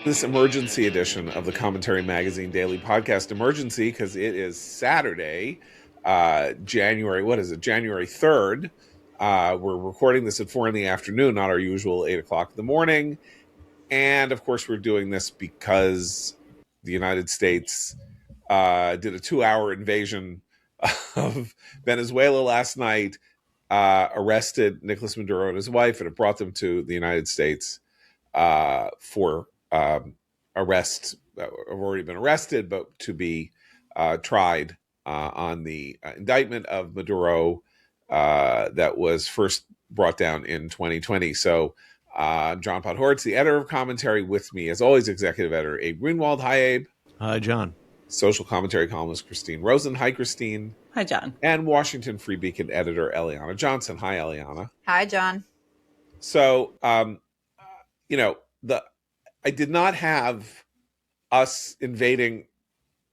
this emergency edition of the Commentary Magazine Daily Podcast. Emergency because it is Saturday, January 3rd. We're recording this at 4 in the afternoon, not our usual 8 o'clock in the morning. And of course, we're doing this because the United States did a 2-hour invasion of Venezuela last night, arrested Nicolas Maduro and his wife, and it brought them to the United States for arrest. Have already been arrested, but to be tried on the indictment of Maduro that was first brought down in 2020. So I'm John Podhoretz, the editor of Commentary. With me, as always, executive editor Abe Greenwald. Hi, Abe. Hi, John. Social commentary columnist Christine Rosen. Hi, Christine. Hi, John. And Washington Free Beacon editor Eliana Johnson. Hi, Eliana. Hi, John. So, I did not have us invading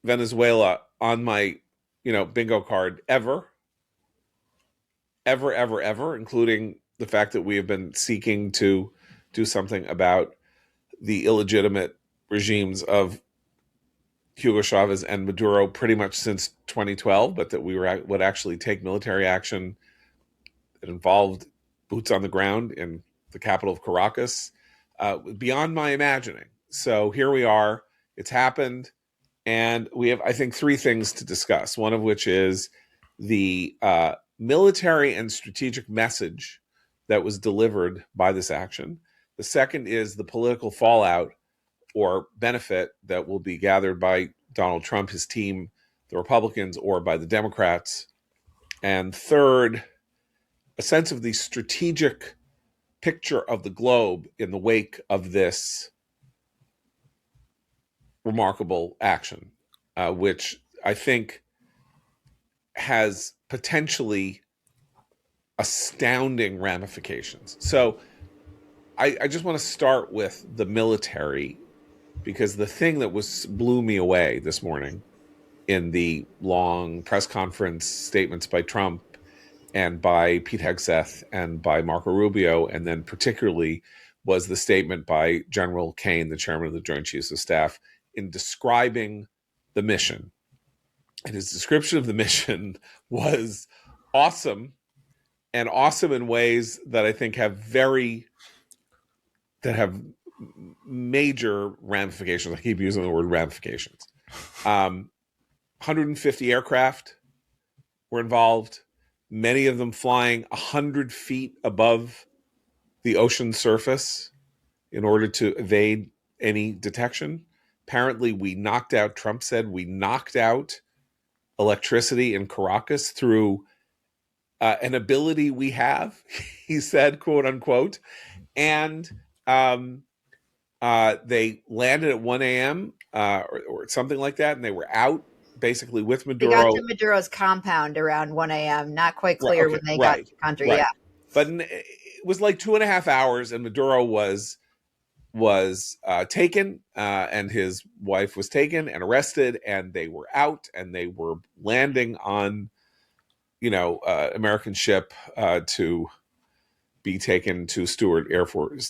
Venezuela on my, bingo card ever, including the fact that we have been seeking to do something about the illegitimate regimes of Hugo Chavez and Maduro pretty much since 2012, but that we would actually take military action that involved boots on the ground in the capital of Caracas, beyond my imagining. So here we are. It's happened. And we have, I think, three things to discuss, one of which is the military and strategic message that was delivered by this action. The second is the political fallout or benefit that will be gathered by Donald Trump, his team, the Republicans, or by the Democrats. And third, a sense of the strategic picture of the globe in the wake of this remarkable action, which I think has potentially astounding ramifications. So I just want to start with the military, because the thing that blew me away this morning in the long press conference statements by Trump and by Pete Hegseth and by Marco Rubio, and then particularly was the statement by General Kane, the chairman of the Joint Chiefs of Staff, in describing the mission. And his description of the mission was awesome, and awesome in ways that I think have major ramifications. I keep using the word ramifications. 150 aircraft were involved, many of them flying 100 feet above the ocean surface in order to evade any detection. Apparently, Trump said we knocked out electricity in Caracas through an ability we have, he said, quote unquote. And they landed at 1 a.m. Or something like that, and they were out basically with Maduro. They got to Maduro's compound around 1 a.m. Not quite clear when they got to the country. Right. Yeah, but it was like 2.5 hours, and Maduro was taken, and his wife was taken and arrested, and they were out, and they were landing on, American ship to be taken to Stewart Airport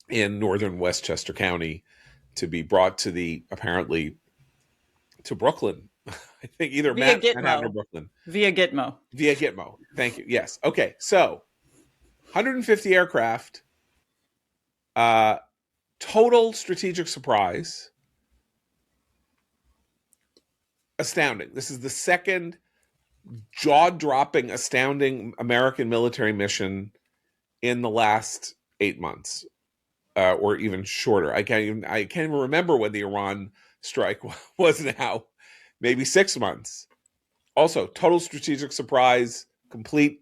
in northern Westchester County to be brought to Brooklyn. I think either Manhattan or Brooklyn. Via Gitmo. Thank you. Yes. Okay. So 150 aircraft, total strategic surprise. Astounding. This is the second jaw-dropping, astounding American military mission in the last 8 months. Or even shorter. I can't even remember when the Iran strike was now. Maybe 6 months. Also, total strategic surprise, complete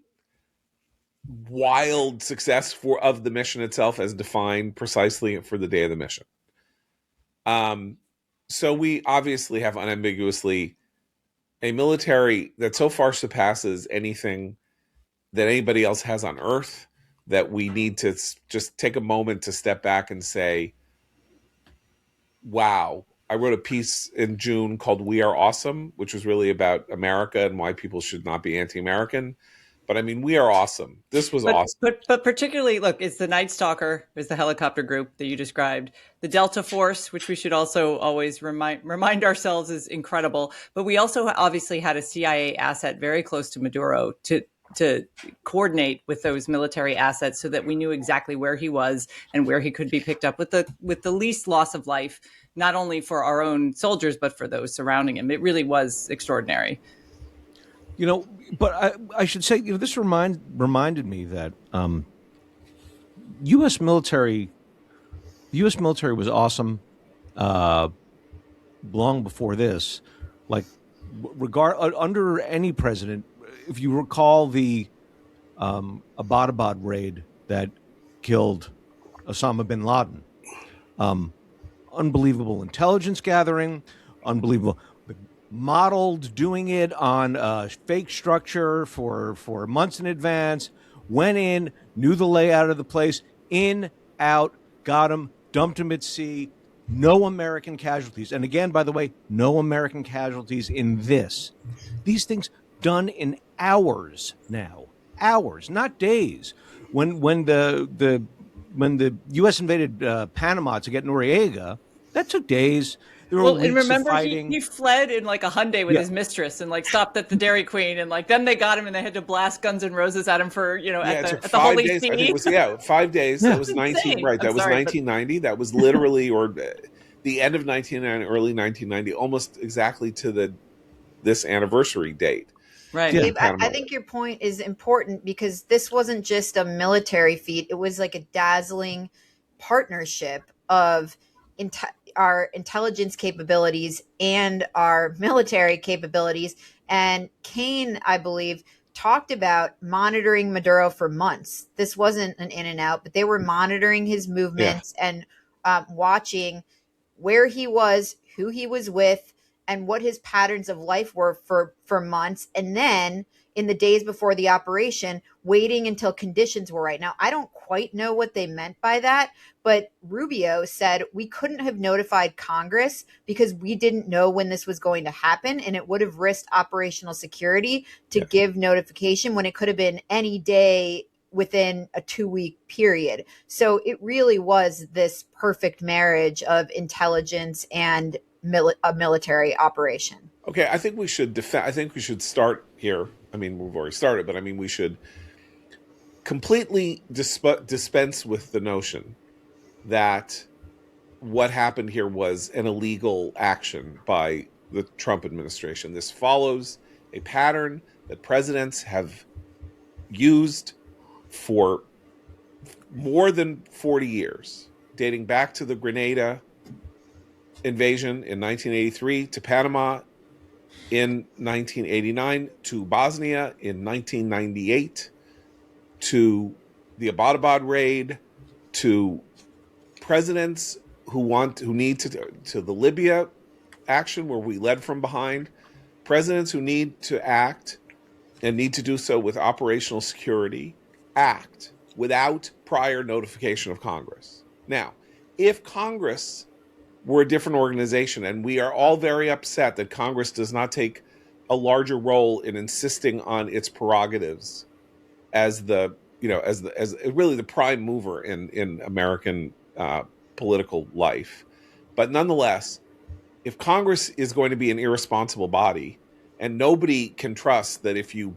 wild success of the mission itself as defined precisely for the day of the mission. So we obviously have unambiguously a military that so far surpasses anything that anybody else has on Earth, that we need to just take a moment to step back and say, wow. I wrote a piece in June called We Are Awesome, which was really about America and why people should not be anti-American. But I mean, we are awesome. This was awesome. But particularly, look, it's the Night Stalker, is the helicopter group that you described. The Delta Force, which we should also always remind ourselves is incredible. But we also obviously had a CIA asset very close to Maduro to coordinate with those military assets so that we knew exactly where he was and where he could be picked up with the least loss of life, not only for our own soldiers, but for those surrounding him. It really was extraordinary. But I should say, this reminded me that U.S. military was awesome long before this. Like, under any president, if you recall the Abbottabad raid that killed Osama bin Laden, unbelievable intelligence gathering, unbelievable. Modeled doing it on a fake structure for months in advance, went in, knew the layout of the place, in, out, got him, dumped him at sea, no American casualties. And again, by the way, no American casualties in this. These things done in hours now. Hours, not days. When the U.S. invaded Panama to get Noriega, that took days. Well, and remember, he fled in like a Hyundai with his mistress and like stopped at the Dairy Queen, and like then they got him and they had to blast Guns N' Roses at him for at the Holy days. See. I think it was 5 days. That was 19 right. That was 1990. That was literally or the end of 1990, early 1990, almost exactly to this anniversary date. Right. Dave, I think your point is important because this wasn't just a military feat. It was like a dazzling partnership of our intelligence capabilities and our military capabilities. And Kane, I believe, talked about monitoring Maduro for months. This wasn't an in and out, but they were monitoring his movements and watching where he was, who he was with, and what his patterns of life were for months. And then in the days before the operation, waiting until conditions were right. Now, I don't quite know what they meant by that, but Rubio said we couldn't have notified Congress because we didn't know when this was going to happen, and it would have risked operational security to give notification when it could have been any day within a 2-week period. So it really was this perfect marriage of intelligence and a military operation. Okay, I think we should I think we should start here. I mean, we've already started, but I mean, we should completely dispense with the notion that what happened here was an illegal action by the Trump administration. This follows a pattern that presidents have used for more than 40 years, dating back to the Grenada invasion in 1983, to Panama in 1989, to Bosnia in 1998, to the Abbottabad raid, to presidents who need to the Libya action where we led from behind, presidents who need to act and need to do so with operational security, act without prior notification of Congress. Now, if Congress were a different organization, and we are all very upset that Congress does not take a larger role in insisting on its prerogatives as as really the prime mover in American political life. But nonetheless, if Congress is going to be an irresponsible body, and nobody can trust that if you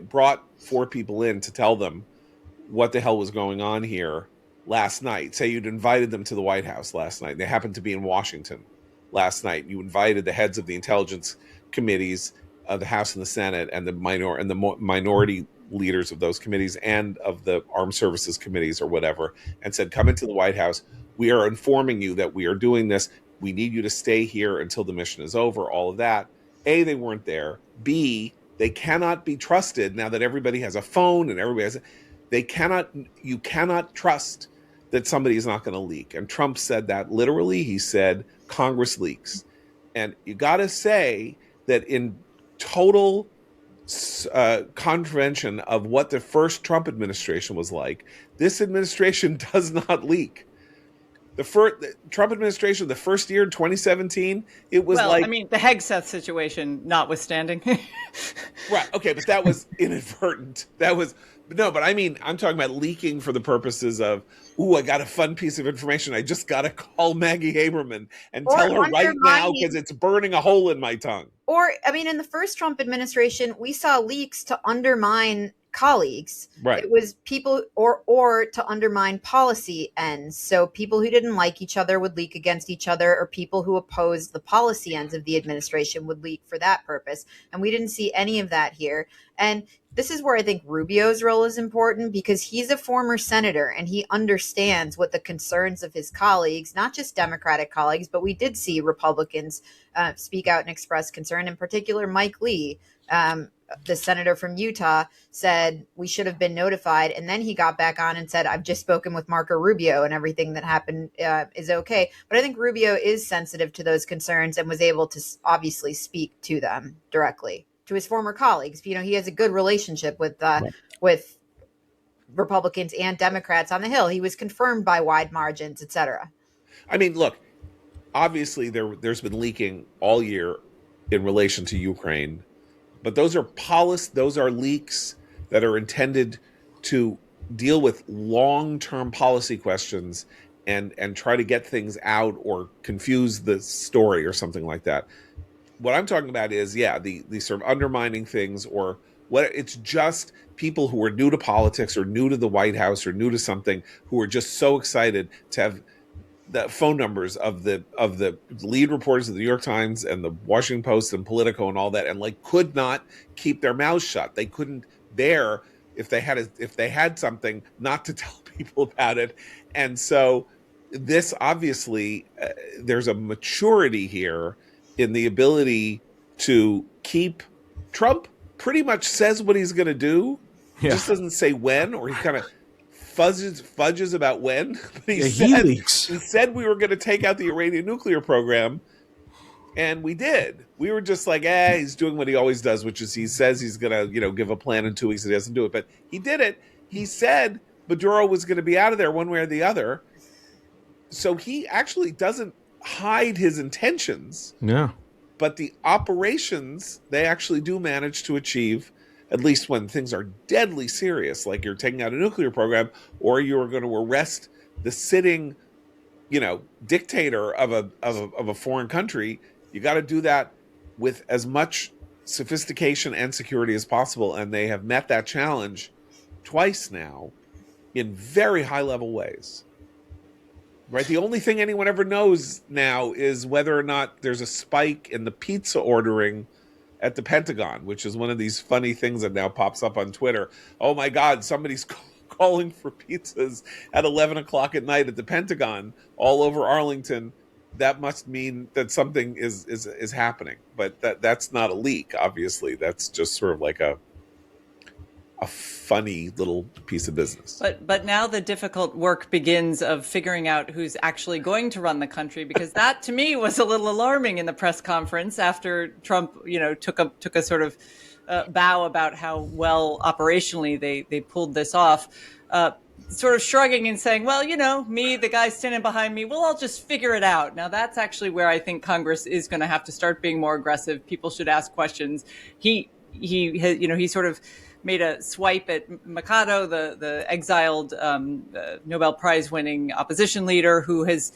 brought 4 people in to tell them what the hell was going on here last night, say you'd invited them to the White House last night, they happened to be in Washington last night, you invited the heads of the intelligence committees of the House and the Senate and the minority leaders of those committees and of the armed services committees or whatever, and said, come into the White House, we are informing you that we are doing this, we need you to stay here until the mission is over, all of that. A, they weren't there. B, they cannot be trusted now that everybody has a phone and everybody has you cannot trust that somebody is not going to leak. And Trump said that literally. He said, Congress leaks. And you got to say that in total contravention of what the first Trump administration was like, this administration does not leak. the Trump administration, the first year in 2017, it was Well, like, I mean, the Hegseth situation notwithstanding. right, okay, but that was inadvertent. That was no, but I mean, I'm talking about leaking for the purposes of, ooh, I got a fun piece of information. I just got to call Maggie Haberman and Or tell her right now because undermining, it's burning a hole in my tongue. or I mean, in the first Trump administration, we saw leaks to undermine colleagues. Right. It was people, or to undermine policy ends. So people who didn't like each other would leak against each other, or people who opposed the policy ends of the administration would leak for that purpose. And we didn't see any of that here. And this is where I think Rubio's role is important, because he's a former senator and he understands what the concerns of his colleagues, not just Democratic colleagues, but we did see Republicans speak out and express concern. In particular, Mike Lee, the senator from Utah, said we should have been notified. And then he got back on and said, I've just spoken with Marco Rubio and everything that happened is okay. But I think Rubio is sensitive to those concerns and was able to obviously speak to them directly, to his former colleagues. You know, he has a good relationship with Republicans and Democrats on the Hill. He was confirmed by wide margins, et cetera. I mean, look, obviously there's been leaking all year in relation to Ukraine, but those are leaks that are intended to deal with long-term policy questions and try to get things out or confuse the story or something like that. What I'm talking about is, yeah, the sort of undermining things, or what, it's just people who are new to politics or new to the White House or new to something, who are just so excited to have the phone numbers of the lead reporters of the New York Times and the Washington Post and Politico and all that, and like could not keep their mouths shut. They couldn't bear, if they had something, not to tell people about it. And so this obviously there's a maturity here in the ability to keep Trump pretty much says what he's going to do, just doesn't say when, or he kind of fudges about when. But he said we were going to take out the Iranian nuclear program, and we did. We were just like, he's doing what he always does, which is he says he's going to, give a plan in 2 weeks and he doesn't do it. But he did it. He said Maduro was going to be out of there one way or the other. So he actually doesn't hide his intentions. Yeah. But the operations, they actually do manage to achieve, at least when things are deadly serious, like you're taking out a nuclear program, or you're going to arrest the sitting, dictator of a foreign country. You got to do that with as much sophistication and security as possible. And they have met that challenge twice now in very high level ways. Right. The only thing anyone ever knows now is whether or not there's a spike in the pizza ordering at the Pentagon, which is one of these funny things that now pops up on Twitter. Oh my God, somebody's calling for pizzas at 11 o'clock at night at the Pentagon all over Arlington. That must mean that something is happening. But that's not a leak, obviously. That's just sort of like a funny little piece of business. But now the difficult work begins of figuring out who's actually going to run the country, because that to me was a little alarming in the press conference after Trump, took a sort of bow about how well operationally they pulled this off, sort of shrugging and saying, well, me, the guy standing behind me, we'll all just figure it out. Now that's actually where I think Congress is going to have to start being more aggressive. People should ask questions. He sort of made a swipe at Mikado, the exiled Nobel Prize winning opposition leader, who has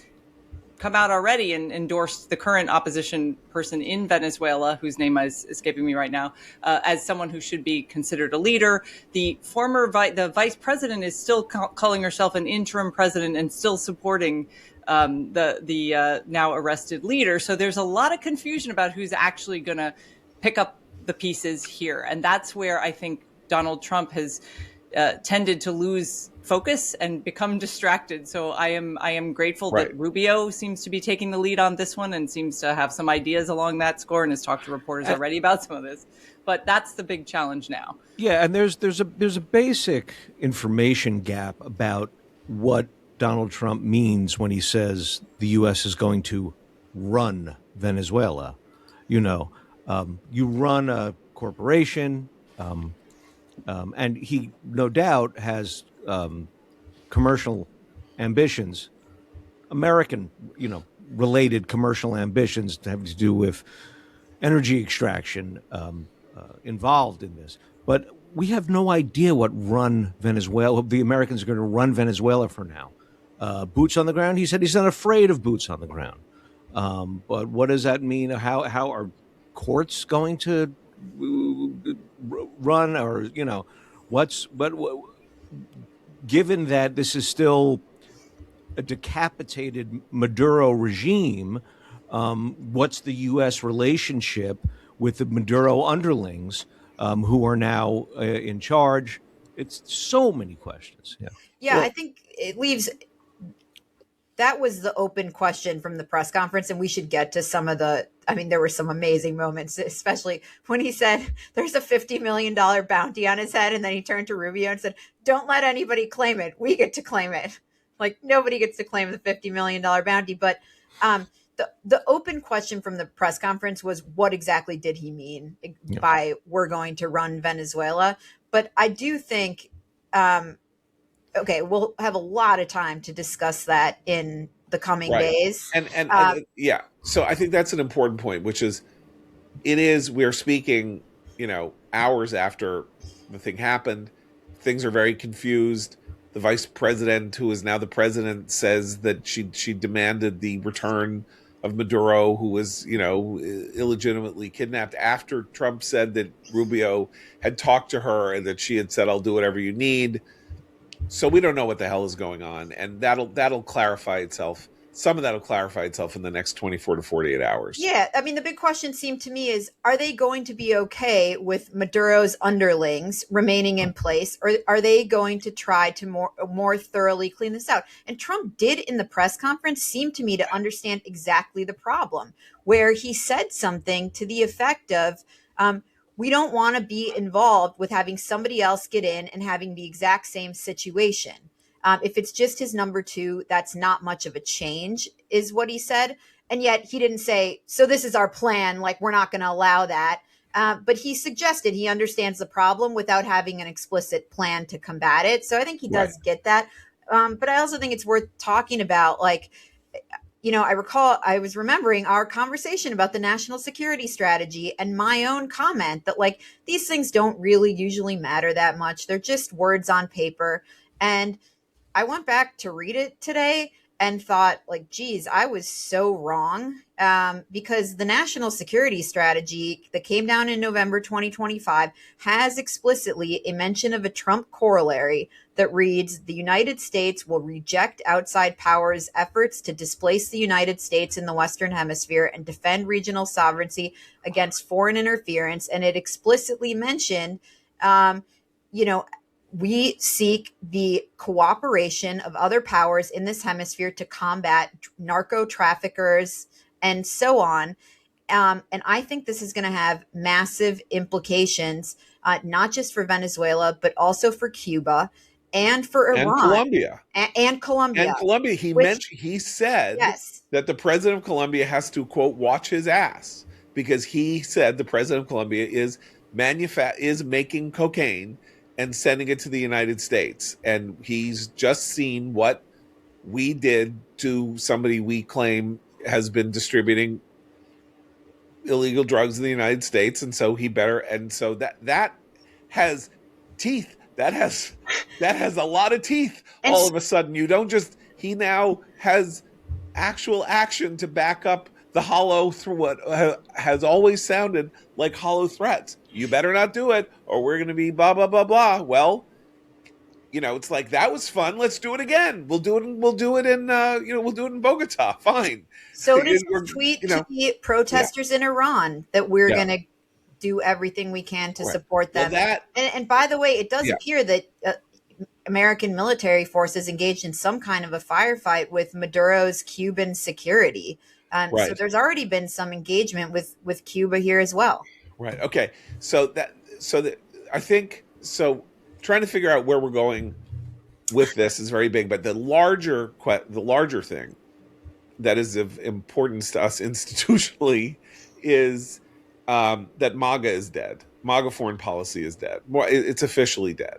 come out already and endorsed the current opposition person in Venezuela, whose name is escaping me right now, as someone who should be considered a leader. The former the vice president is still calling herself an interim president and still supporting the now arrested leader. So there's a lot of confusion about who's actually going to pick up the pieces here. And that's where I think Donald Trump has tended to lose focus and become distracted. So I am grateful that Rubio seems to be taking the lead on this one and seems to have some ideas along that score and has talked to reporters already about some of this. But that's the big challenge now. Yeah, and there's a basic information gap about what Donald Trump means when he says the U.S. is going to run Venezuela. You run a corporation. And he, no doubt, has commercial ambitions American, related commercial ambitions having to do with energy extraction involved in this. But we have no idea what run Venezuela, the Americans are going to run Venezuela for now. Boots on the ground. He said he's not afraid of boots on the ground. But what does that mean? How are courts going to run, or given that this is still a decapitated Maduro regime, what's the U.S. relationship with the Maduro underlings who are now in charge? It's so many questions. Yeah. Yeah, I think it leaves. That was the open question from the press conference, and we should get to some of the. I mean, there were some amazing moments, especially when he said there's a $50 million bounty on his head, and then he turned to Rubio and said, "Don't let anybody claim it. We get to claim it. Like nobody gets to claim the $50 million bounty." But the open question from the press conference was, what exactly did he mean by "we're going to run Venezuela"? But I do think. Okay, we'll have a lot of time to discuss that in the coming days. And yeah, so I think that's an important point, which is we're speaking, hours after the thing happened. Things are very confused. The vice president, who is now the president, says that she demanded the return of Maduro, who was, illegitimately kidnapped, after Trump said that Rubio had talked to her and that she had said, "I'll do whatever you need." So we don't know what the hell is going on, and that'll clarify itself. Some of that'll clarify itself in the next 24 to 48 hours. Yeah, I mean, the big question seemed to me is, are they going to be okay with Maduro's underlings remaining in place, or are they going to try to more thoroughly clean this out? And Trump did, in the press conference, seem to me to understand exactly the problem, where he said something to the effect of, we don't want to be involved with having somebody else get in and having the exact same situation. If it's just his number two, that's not much of a change, is what he said. And yet he didn't say, so this is our plan, like we're not going to allow that. But he suggested he understands the problem without having an explicit plan to combat it. So I think he does get that. But I also think it's worth talking about, like, I recall I was remembering our conversation about the national security strategy and my own comment that, like, these things don't really usually matter that much. They're just words on paper. And I went back to read it today and thought, like, geez, I was so wrong, because the national security strategy that came down in November 2025 has explicitly a mention of a Trump corollary that reads, "The United States will reject outside powers' efforts to displace the United States in the Western Hemisphere and defend regional sovereignty against foreign interference." And it explicitly mentioned, we seek the cooperation of other powers in this hemisphere to combat narco traffickers and so on. And I think this is going to have massive implications, not just for Venezuela, but also for Cuba and for Iran. And Colombia. And Colombia. And Colombia. He said that the president of Colombia has to, quote, watch his ass, because he said the president of Colombia is making cocaine and sending it to the United States. And he's just seen what we did to somebody we claim has been distributing illegal drugs in the United States. And so that has teeth. That has a lot of teeth. And all of a sudden, he now has actual action to back up the hollow through what has always sounded like hollow threats. You better not do it, or we're going to be blah, blah, blah, blah. Well, it's like, that was fun. Let's do it again. We'll do it in Bogota. Fine. So does he tweet to the protesters in Iran that we're going to do everything we can to support them. Well, and by the way, it does appear that American military forces engaged in some kind of a firefight with Maduro's Cuban security. So there's already been some engagement with Cuba here as well. Right. Okay. I think trying to figure out where we're going with this is very big, but the larger thing that is of importance to us institutionally is that MAGA is dead. MAGA foreign policy is dead. It's officially dead.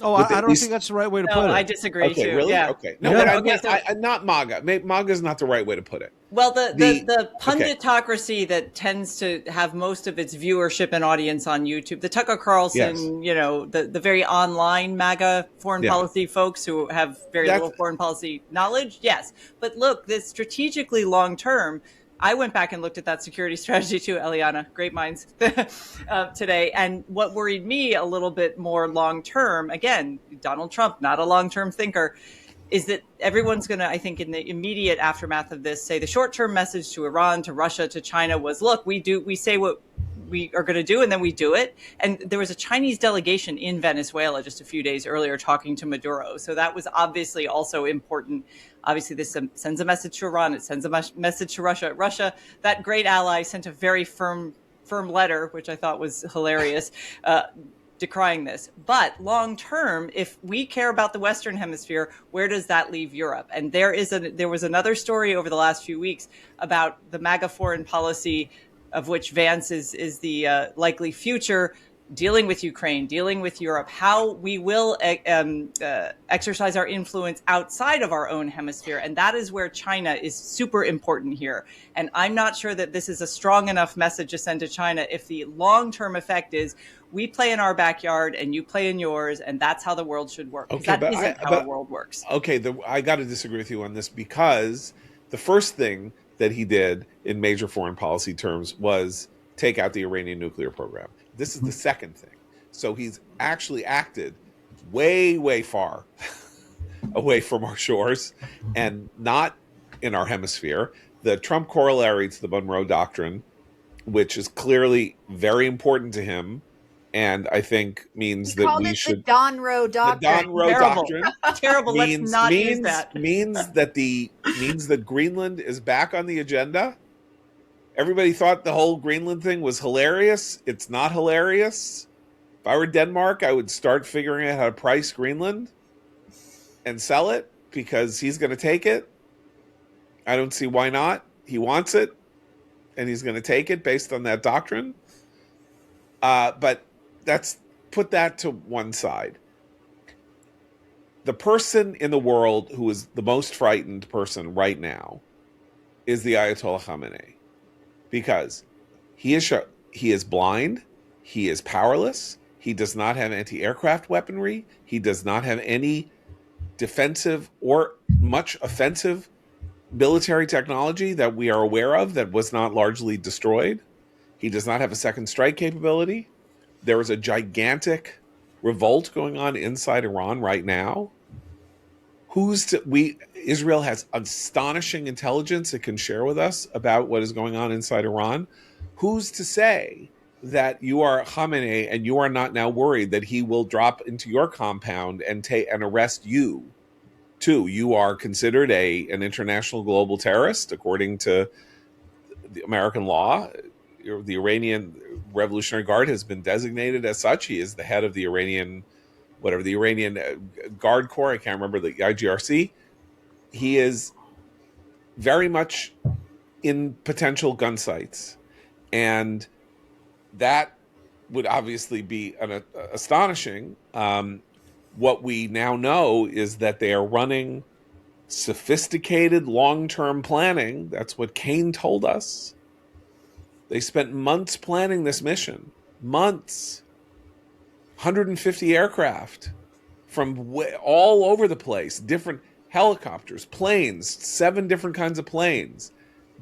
Oh, with I at don't think least. that's the right way to No, put I it. disagree Okay, too. really? Yeah. Okay, no, Yeah. but Okay, so not MAGA. MAGA is not the right way to put it. well, the The the Okay, punditocracy that tends to have most of its viewership and audience on YouTube, the Tucker yes, Carlson, the very online MAGA foreign yeah, policy folks who have very that's little foreign policy knowledge, yes. But look, this strategically long term. I went back and looked at that security strategy too, Eliana. Great minds today. And what worried me a little bit more long term, again, Donald Trump, not a long term thinker, is that everyone's going to, I think, in the immediate aftermath of this, say the short-term message to Iran, to Russia, to China was, look, we say what we are going to do, and then we do it. And there was a Chinese delegation in Venezuela just a few days earlier talking to Maduro. So that was obviously also important. Obviously, this sends a message to Iran. It sends a message to Russia. Russia, that great ally, sent a very firm letter, which I thought was hilarious, decrying this. But long term, if we care about the Western Hemisphere, where does that leave Europe? And there was another story over the last few weeks about the MAGA foreign policy, of which Vance is the likely future, dealing with Ukraine, dealing with Europe, how we will exercise our influence outside of our own hemisphere. And that is where China is super important here. And I'm not sure that this is a strong enough message to send to China if the long-term effect is we play in our backyard and you play in yours, and that's how the world should work. Because okay, that isn't how our world works. okay. I got to disagree with you on this, because the first thing that he did in major foreign policy terms was take out the Iranian nuclear program. This is the second thing. So he's actually acted way, way far away from our shores and not in our hemisphere. The Trump corollary to the Monroe Doctrine, which is clearly very important to him, and I think means He that called we it should. the Don Roe The Doctrine. Don Roe Terrible. Doctrine Terrible. Let's not use that. means that Greenland is back on the agenda. Everybody thought the whole Greenland thing was hilarious. It's not hilarious. If I were Denmark, I would start figuring out how to price Greenland and sell it, because he's going to take it. I don't see why not. He wants it, and he's going to take it based on that doctrine. But put that to one side. The person in the world who is the most frightened person right now is the Ayatollah Khamenei, because he is blind, he is powerless, he does not have anti-aircraft weaponry, he does not have any defensive or much offensive military technology that we are aware of that was not largely destroyed. He does not have a second strike capability. There is a gigantic revolt going on inside Iran right now. Israel has astonishing intelligence it can share with us about what is going on inside Iran. Who's to say that you are Khamenei and you are not now worried that he will drop into your compound and arrest you too? You are considered an international global terrorist according to the American law. The Iranian Revolutionary Guard has been designated as such. He is the head of the Iranian Guard Corps. I can't remember, the IGRC. He is very much in potential gun sights, and that would obviously be astonishing. What we now know is that they are running sophisticated long-term planning. That's what Kane told us. They spent months planning this mission. Months. 150 aircraft from all over the place. Different helicopters, planes, 7 different kinds of planes.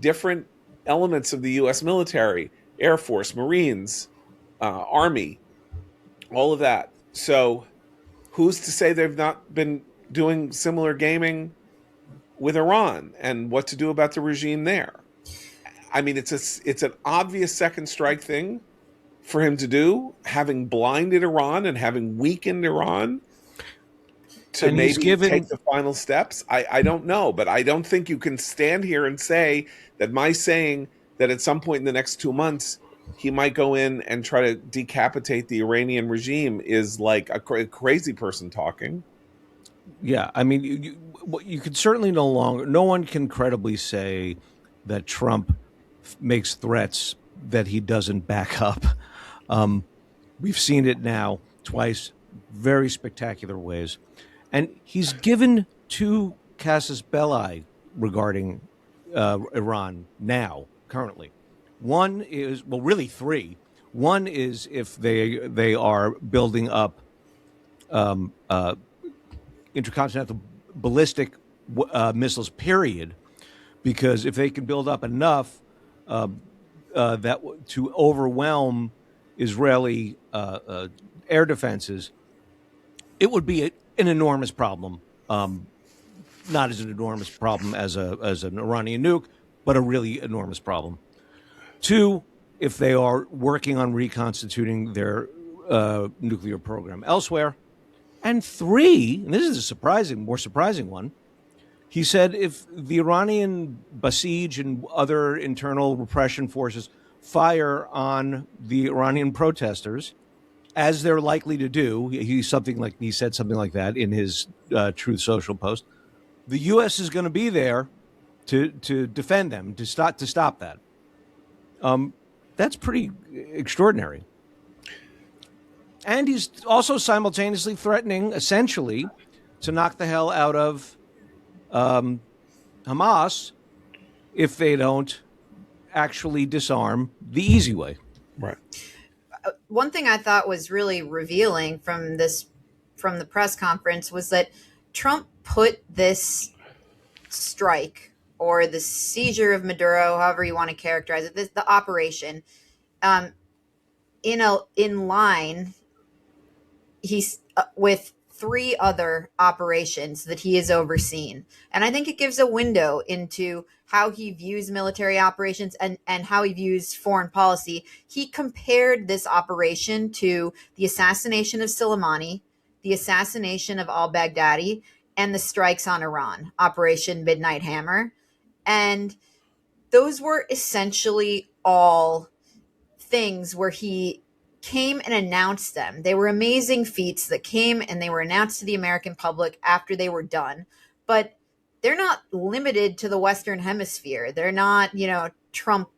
Different elements of the U.S. military, Air Force, Marines, Army. All of that. So who's to say they've not been doing similar gaming with Iran, and what to do about the regime there? I mean, it's an obvious second strike thing for him to do, having blinded Iran and having weakened Iran to And he's maybe take the final steps. I don't know, but I don't think you can stand here and say that my saying that at some point in the next 2 months he might go in and try to decapitate the Iranian regime is like a crazy person talking. Yeah, I mean, you can certainly no one can credibly say that Trump makes threats that he doesn't back up. We've seen it now twice very spectacular ways. And he's given two casus belli regarding Iran now, currently. One is, well, really three. One is if they are building up intercontinental ballistic missiles, period, because if they can build up enough that to overwhelm Israeli air defenses, it would be an enormous problem. Not as an enormous problem as an Iranian nuke, but a really enormous problem. Two, if they are working on reconstituting their nuclear program elsewhere. And three, and this is a more surprising one, he said if the Iranian Basij and other internal repression forces fire on the Iranian protesters, as they're likely to do, he said something like that in his Truth Social post, the U.S. is going to be there to defend them, to stop that. That's pretty extraordinary. And he's also simultaneously threatening, essentially, to knock the hell out of Hamas if they don't actually disarm the easy way. Right. One thing I thought was really revealing from the press conference was that Trump put this strike or the seizure of Maduro, however you want to characterize it, the operation, in line. He's with three other operations that he has overseen. And I think it gives a window into how he views military operations and how he views foreign policy. He compared this operation to the assassination of Soleimani, the assassination of al-Baghdadi, and the strikes on Iran, Operation Midnight Hammer. And those were essentially all things where he came and announced them. They were amazing feats that came and they were announced to the American public after they were done. But they're not limited to the Western Hemisphere. They're not, Trump.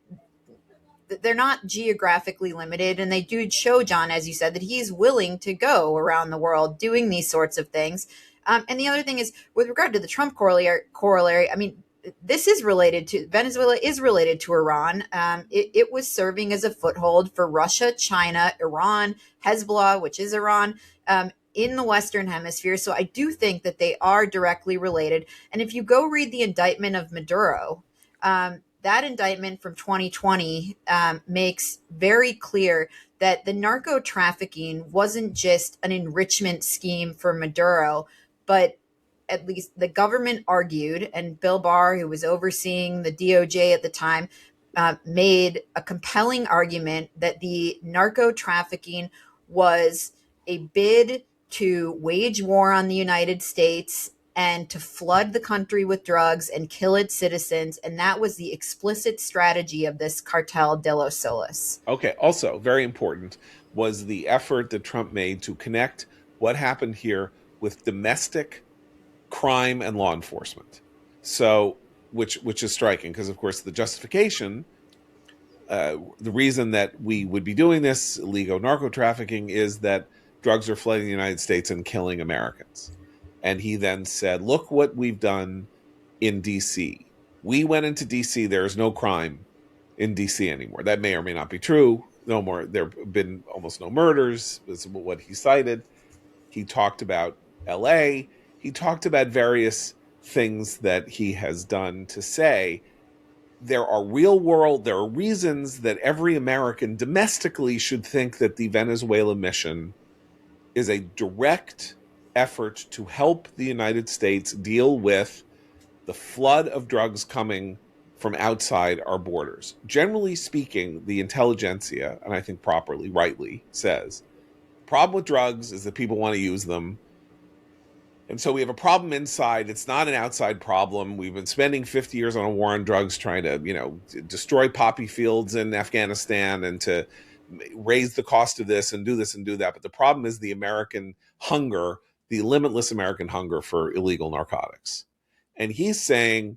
They're not geographically limited. And they do show, John, as you said, that he's willing to go around the world doing these sorts of things. And the other thing is, with regard to the Trump corollary, I mean, this is related to Venezuela, is related to Iran. It was serving as a foothold for Russia, China, Iran, Hezbollah, which is Iran, in the Western Hemisphere. So I do think that they are directly related. And if you go read the indictment of Maduro, that indictment from 2020 makes very clear that the narco trafficking wasn't just an enrichment scheme for Maduro, but at least the government argued, and Bill Barr, who was overseeing the DOJ at the time, made a compelling argument that the narco trafficking was a bid to wage war on the United States and to flood the country with drugs and kill its citizens. And that was the explicit strategy of this cartel de los Solis. Okay. Also, very important was the effort that Trump made to connect what happened here with domestic crime and law enforcement. So, which is striking because, of course, the justification, the reason that we would be doing this illegal narco trafficking is that drugs are flooding the United States and killing Americans. And he then said, look what we've done in D.C. We went into D.C. There is no crime in D.C. anymore. That may or may not be true. No more. There have been almost no murders. This is what he cited. He talked about L.A. He talked about various things that he has done to say there are reasons that every American domestically should think that the Venezuela mission is a direct effort to help the United States deal with the flood of drugs coming from outside our borders. Generally speaking, the intelligentsia, and I think properly, rightly, says, the problem with drugs is that people want to use them. And so we have a problem inside. It's not an outside problem. We've been spending 50 years on a war on drugs trying to, destroy poppy fields in Afghanistan and to raise the cost of this and do this and do that. But the problem is the American hunger, the limitless American hunger for illegal narcotics. And he's saying,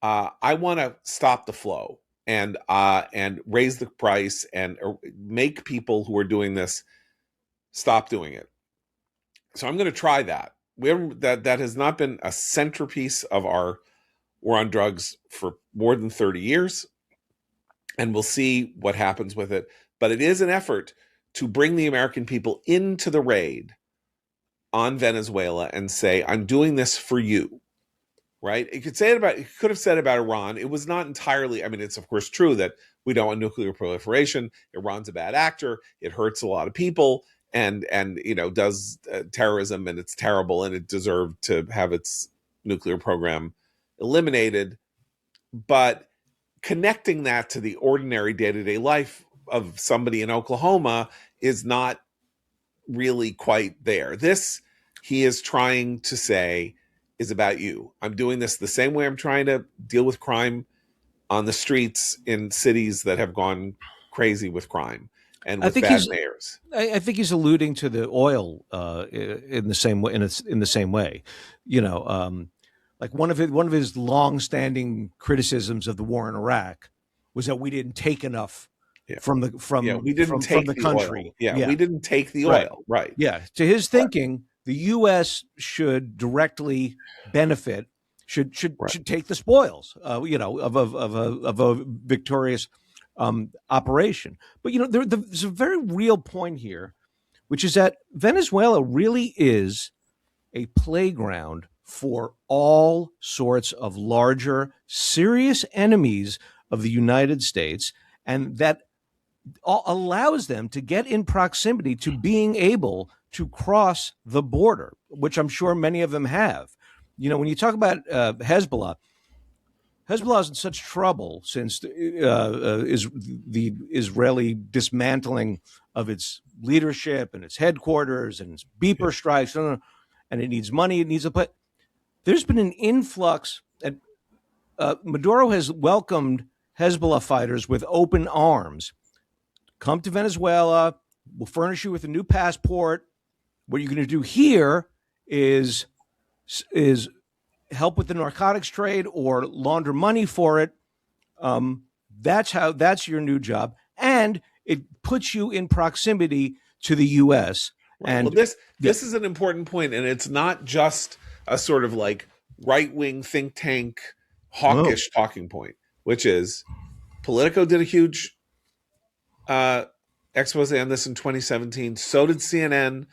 I want to stop the flow and raise the price and make people who are doing this stop doing it. So I'm going to try that. That has not been a centerpiece of our war on drugs for more than 30 years, and we'll see what happens with it. But it is an effort to bring the American people into the raid on Venezuela and say, I'm doing this for you. Right? It could have said about Iran. It was not entirely, I mean, it's of course true that we don't want nuclear proliferation. Iran's a bad actor. It hurts a lot of people and does terrorism, and it's terrible, and it deserved to have its nuclear program eliminated. But connecting that to the ordinary day-to-day life of somebody in Oklahoma is not really quite there. This, he is trying to say, is about you. I'm doing this the same way I'm trying to deal with crime on the streets in cities that have gone crazy with crime and with bad mayors. I think he's alluding to the oil in the same way. In the same way, like one of his long-standing criticisms of the war in Iraq was that we didn't take enough from the country. Oil. Yeah, we didn't take the oil. Right. Yeah. To his thinking, the U.S. should directly benefit, should take the spoils, of a victorious operation. But there's a very real point here, which is that Venezuela really is a playground for all sorts of larger, serious enemies of the United States, and that allows them to get in proximity to being able to cross the border, which I'm sure many of them have. When you talk about Hezbollah is in such trouble since the Israeli dismantling of its leadership and its headquarters and its beeper strikes, and it needs money. It needs but there's been an influx. And Maduro has welcomed Hezbollah fighters with open arms. Come to Venezuela. We'll furnish you with a new passport. What you're going to do here is help with the narcotics trade or launder money for it. That's your new job, and it puts you in proximity to the U.S. And this is an important point, and it's not just a sort of like right-wing think tank hawkish talking point, which is Politico did a huge expose on this in 2017. So did CNN.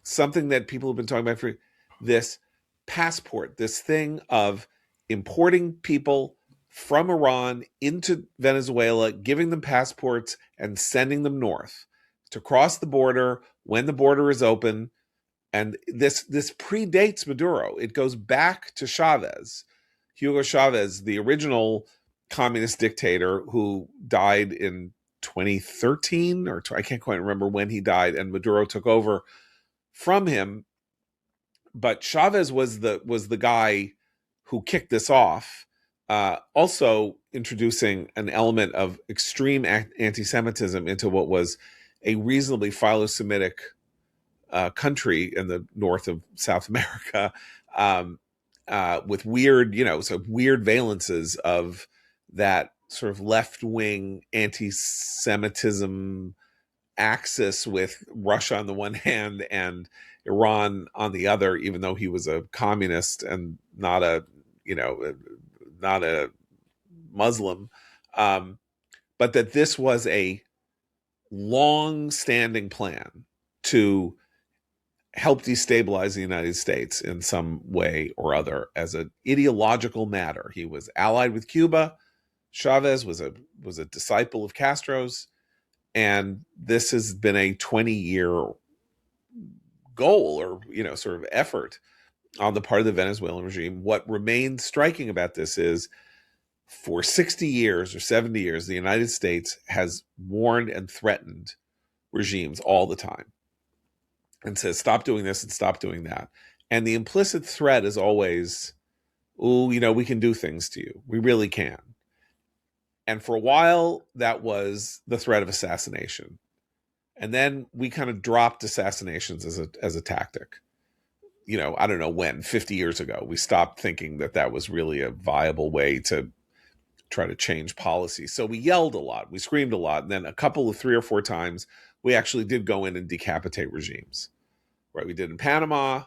Something that people have been talking about for this passport, this thing of importing people from Iran into Venezuela, giving them passports and sending them north to cross the border when the border is open. And this predates Maduro. It goes back to Chavez, Hugo Chavez, the original communist dictator who died in 2013, or I can't quite remember when he died, and Maduro took over from him. But Chavez was the guy who kicked this off, also introducing an element of extreme anti-Semitism into what was a reasonably philo-Semitic country in the north of South America, with weird, weird valences of that sort of left-wing anti-Semitism axis, with Russia on the one hand and Iran on the other, even though he was a communist and not a Muslim, but that this was a long-standing plan to help destabilize the United States in some way or other as an ideological matter. He was allied with Cuba. Chavez was a disciple of Castro's, and this has been a 20-year goal, or sort of effort on the part of the Venezuelan regime. What remains striking about this is, for 60 years or 70 years, the United States has warned and threatened regimes all the time and says, stop doing this and stop doing that. And the implicit threat is always, we can do things to you. We really can. And for a while, that was the threat of assassination. And then we kind of dropped assassinations as a tactic. I don't know when, 50 years ago, we stopped thinking that was really a viable way to try to change policy. So we yelled a lot, we screamed a lot, and then a couple of 3 or 4 times, we actually did go in and decapitate regimes, right? We did it in Panama,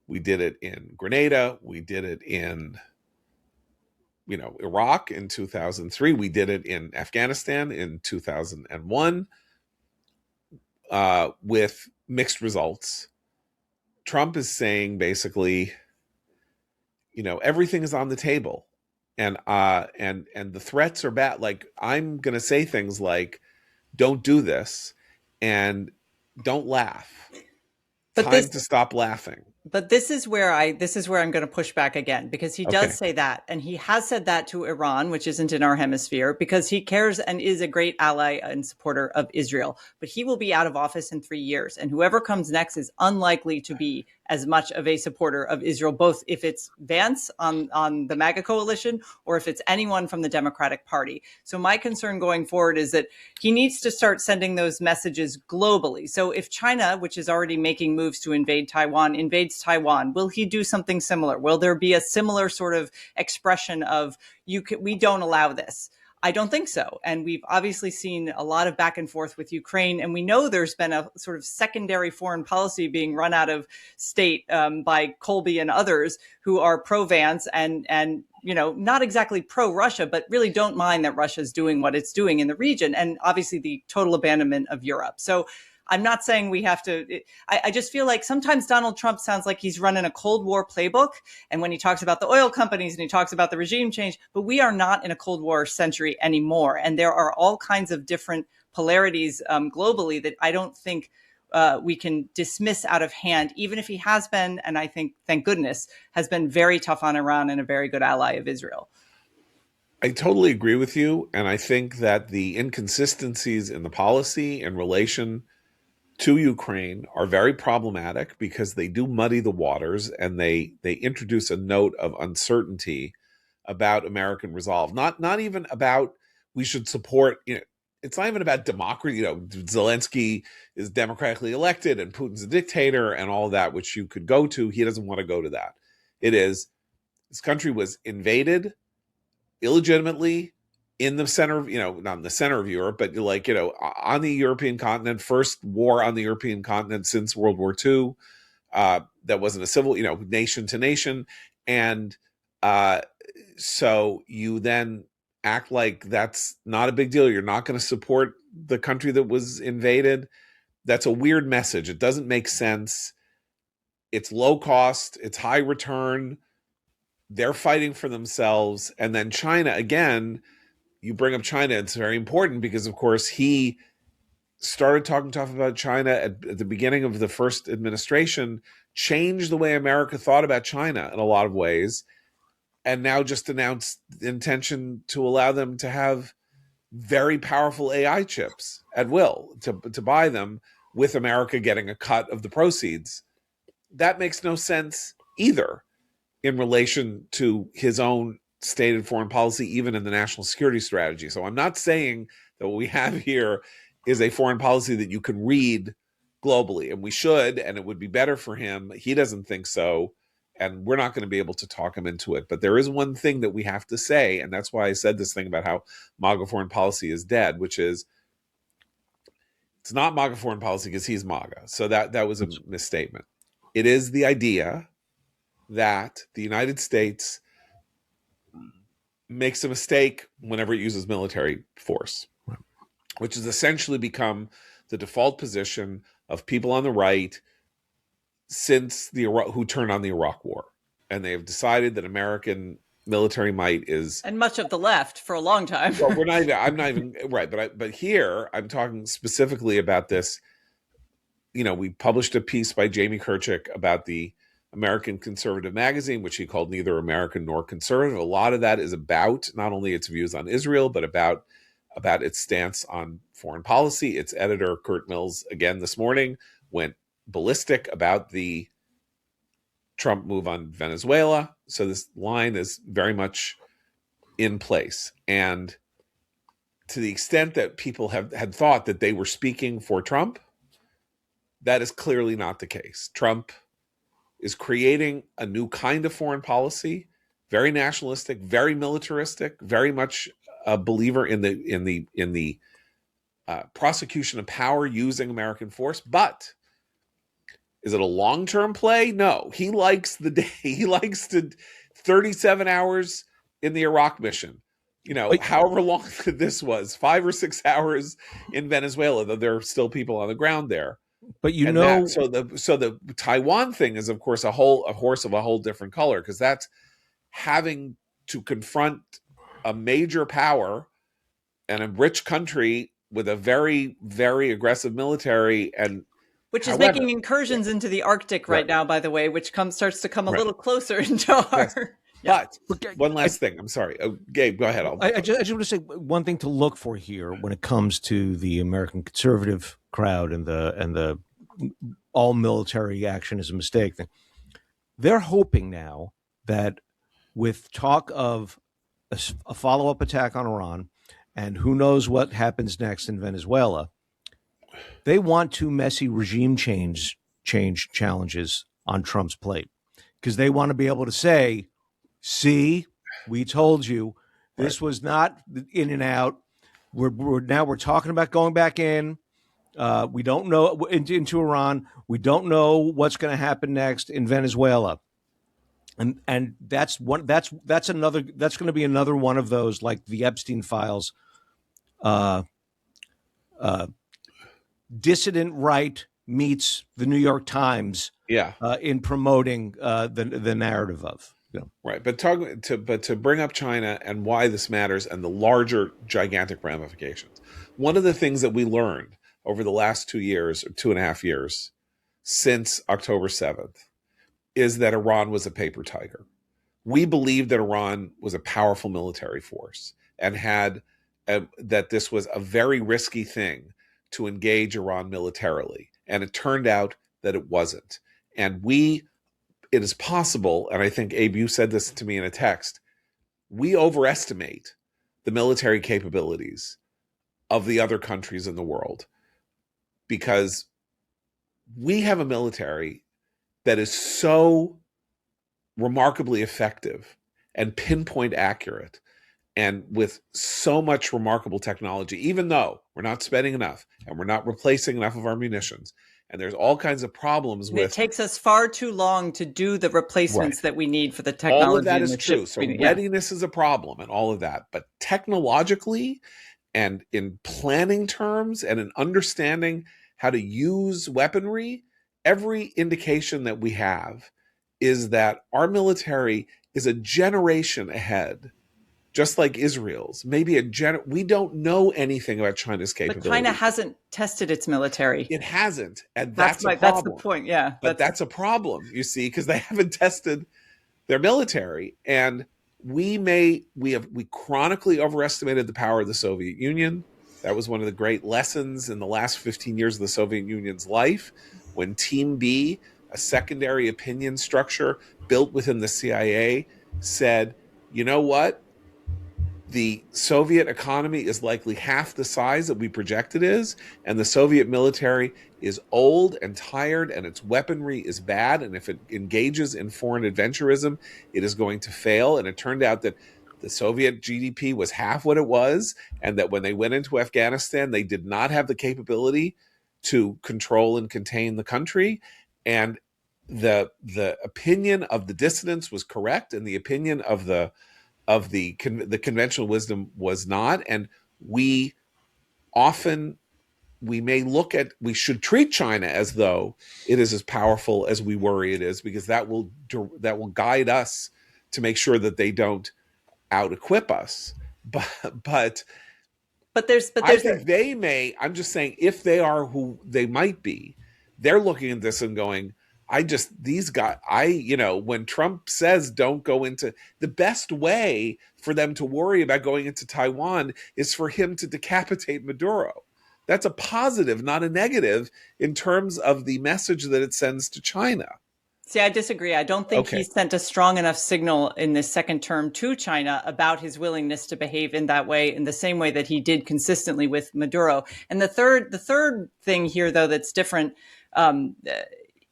we did it in Grenada, we did it in Iraq in 2003, we did it in Afghanistan in 2001, with mixed results. Trump is saying basically, everything is on the table, and the threats are bad. Like, I'm going to say things like, "Don't do this," and "Don't laugh." But Time to stop laughing. But this is where I'm going to push back again, because he does say that, and he has said that to Iran, which isn't in our hemisphere, because he cares and is a great ally and supporter of Israel. But he will be out of office in 3 years, and whoever comes next is unlikely to be as much of a supporter of Israel, both if it's Vance on the MAGA coalition or if it's anyone from the Democratic Party. So my concern going forward is that he needs to start sending those messages globally. So if China, which is already making moves to invade Taiwan, invades Taiwan, will he do something similar? Will there be a similar sort of expression of, we don't allow this? I don't think so. And we've obviously seen a lot of back and forth with Ukraine. And we know there's been a sort of secondary foreign policy being run out of state by Colby and others who are pro-Vance and not exactly pro-Russia, but really don't mind that Russia's doing what it's doing in the region. And obviously the total abandonment of Europe. So I'm not saying we have to. I just feel like sometimes Donald Trump sounds like he's running a Cold War playbook. And when he talks about the oil companies and he talks about the regime change, but we are not in a Cold War century anymore. And there are all kinds of different polarities globally that I don't think we can dismiss out of hand, even if he has been, and I think, thank goodness, has been very tough on Iran and a very good ally of Israel. I totally agree with you. And I think that the inconsistencies in the policy in relation to Ukraine are very problematic because they do muddy the waters, and they introduce a note of uncertainty about American resolve. Not even about we should support, it's not even about democracy. Zelensky is democratically elected and Putin's a dictator and all that, which you could go to. He doesn't want to go to that. It is, this country was invaded illegitimately in the center of, not in the center of Europe, but on the European continent, first war on the European continent since World War II. That wasn't a civil, nation to nation. And so you then act like that's not a big deal. You're not going to support the country that was invaded. That's a weird message. It doesn't make sense. It's low cost. It's high return. They're fighting for themselves. And then China, again, you bring up China, it's very important because, of course, he started talking tough about China at the beginning of the first administration, changed the way America thought about China in a lot of ways, and now just announced the intention to allow them to have very powerful AI chips at will, to buy them, with America getting a cut of the proceeds. That makes no sense either in relation to his own stated foreign policy, even in the national security strategy. So I'm not saying that what we have here is a foreign policy that you can read globally, and we should, and it would be better for him. He doesn't think so, and we're not going to be able to talk him into it. But there is one thing that we have to say, and that's why I said this thing about how MAGA foreign policy is dead, which is it's not MAGA foreign policy because he's MAGA. So that was a misstatement. It is the idea that the United States makes a mistake whenever it uses military force, which has essentially become the default position of people on the right since who turned on the Iraq War. And they have decided that American military might is, and much of the left for a long time. Well, I'm not even right, but here I'm talking specifically about this. We published a piece by Jamie Kirchick about the American Conservative magazine, which he called Neither American Nor Conservative. A lot of that is about not only its views on Israel, but about its stance on foreign policy. Its editor, Kurt Mills, again this morning, went ballistic about the Trump move on Venezuela. So this line is very much in place. And to the extent that people had thought that they were speaking for Trump, that is clearly not the case. Trump is creating a new kind of foreign policy, very nationalistic, very militaristic, very much a believer in the prosecution of power using American force. But Is it a long-term play? No. He likes the day. He likes to 37 hours in the Iraq mission. But However long this was, 5 or 6 hours in Venezuela, though there are still people on the ground there. but you And that know, so the Taiwan thing is, of course, a horse of a whole different color, because that's having to confront a major power and a rich country with a very, very aggressive military. And which is however, making incursions into the Arctic right right, now, by the way, which starts to come a right, little closer into yes. our. Yeah. But one last thing. I'm sorry, Gabe. Go ahead. I just want to say one thing to look for here when it comes to the American conservative crowd and the all military action is a mistake thing. They're hoping now that with talk of a follow-up attack on Iran and who knows what happens next in Venezuela, they want two messy regime change challenges on Trump's plate because they want to be able to say, see, we told you this was not in and out. We're talking about going back in. We don't know into Iran. We don't know what's going to happen next in Venezuela. And that's going to be another one of those, like the Epstein files, dissident right meets the New York Times, Yeah, in promoting the narrative of. right. But to bring up China and why this matters and the larger gigantic ramifications. One of the things that we learned over the last 2 years or 2.5 years since October 7th is that Iran was a paper tiger. We believed that Iran was a powerful military force and that this was a very risky thing to engage Iran militarily. And it turned out that it wasn't. And it is possible, and I think, Abe, you said this to me in a text, we overestimate the military capabilities of the other countries in the world because we have a military that is so remarkably effective and pinpoint accurate and with so much remarkable technology, even though we're not spending enough and we're not replacing enough of our munitions. And there's all kinds of problems with. It takes us far too long to do the replacements that we need for the technology. All of that is the true. So readiness is a problem and all of that. But technologically and in planning terms and in understanding how to use weaponry, every indication that we have is that our military is a generation ahead, just like Israel's. Maybe we don't know anything about China's capability. But China hasn't tested its military. It hasn't, and that's a problem. That's the point. Yeah, but that's a problem, you see, because they haven't tested their military, and we chronically overestimated the power of the Soviet Union. That was one of the great lessons in the last 15 years of the Soviet Union's life, when Team B, a secondary opinion structure built within the CIA, said, you know what? The Soviet economy is likely half the size that we project it is, and the Soviet military is old and tired, and its weaponry is bad, and if it engages in foreign adventurism, it is going to fail. And it turned out that the Soviet GDP was half what it was, and that when they went into Afghanistan, they did not have the capability to control and contain the country. And the opinion of the dissidents was correct, and the opinion of the conventional wisdom was not. And we should treat China as though it is as powerful as we worry it is, because that will guide us to make sure that they don't out-equip us. But I think they may. I'm just saying, if they are who they might be, they're looking at this and going, these guys, when Trump says don't go into, the best way for them to worry about going into Taiwan is for him to decapitate Maduro. That's a positive, not a negative, in terms of the message that it sends to China. See, I disagree. I don't think he sent a strong enough signal in this second term to China about his willingness to behave in that way, in the same way that he did consistently with Maduro. And the third thing here, though, that's different,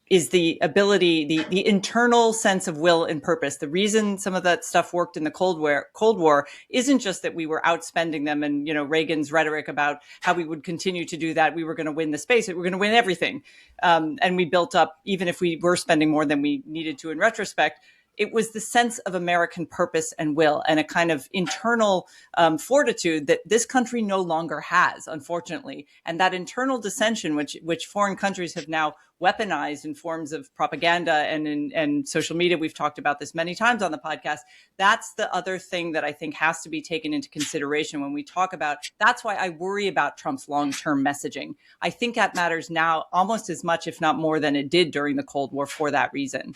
is the ability, the internal sense of will and purpose. The reason some of that stuff worked in the Cold War isn't just that we were outspending them and, Reagan's rhetoric about how we would continue to do that. We were going to win the space. We were going to win everything. And we built up, even if we were spending more than we needed to in retrospect, it was the sense of American purpose and will and a kind of internal fortitude that this country no longer has, unfortunately. And that internal dissension, which foreign countries have now weaponized in forms of propaganda and social media. We've talked about this many times on the podcast. That's the other thing that I think has to be taken into consideration when we talk about. That's why I worry about Trump's long-term messaging. I think that matters now almost as much, if not more, than it did during the Cold War for that reason.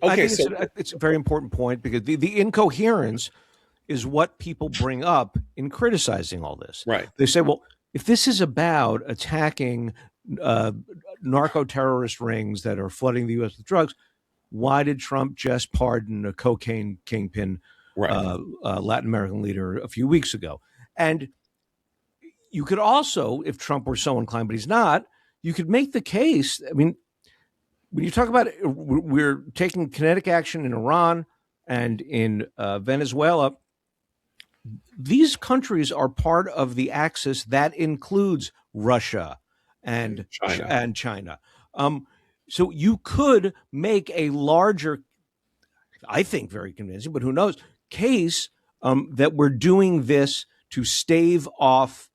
Okay, I think it's a very important point, because the incoherence is what people bring up in criticizing all this. Right. They say, well, if this is about attacking narco-terrorist rings that are flooding the U.S. with drugs, why did Trump just pardon a cocaine kingpin, Latin American leader, a few weeks ago? And you could also, if Trump were so inclined, but he's not, you could make the case. I mean, when you talk about we're taking kinetic action in Iran and in Venezuela, these countries are part of the axis that includes Russia and China. So you could make a larger, I think very convincing, but who knows, case that we're doing this to stave off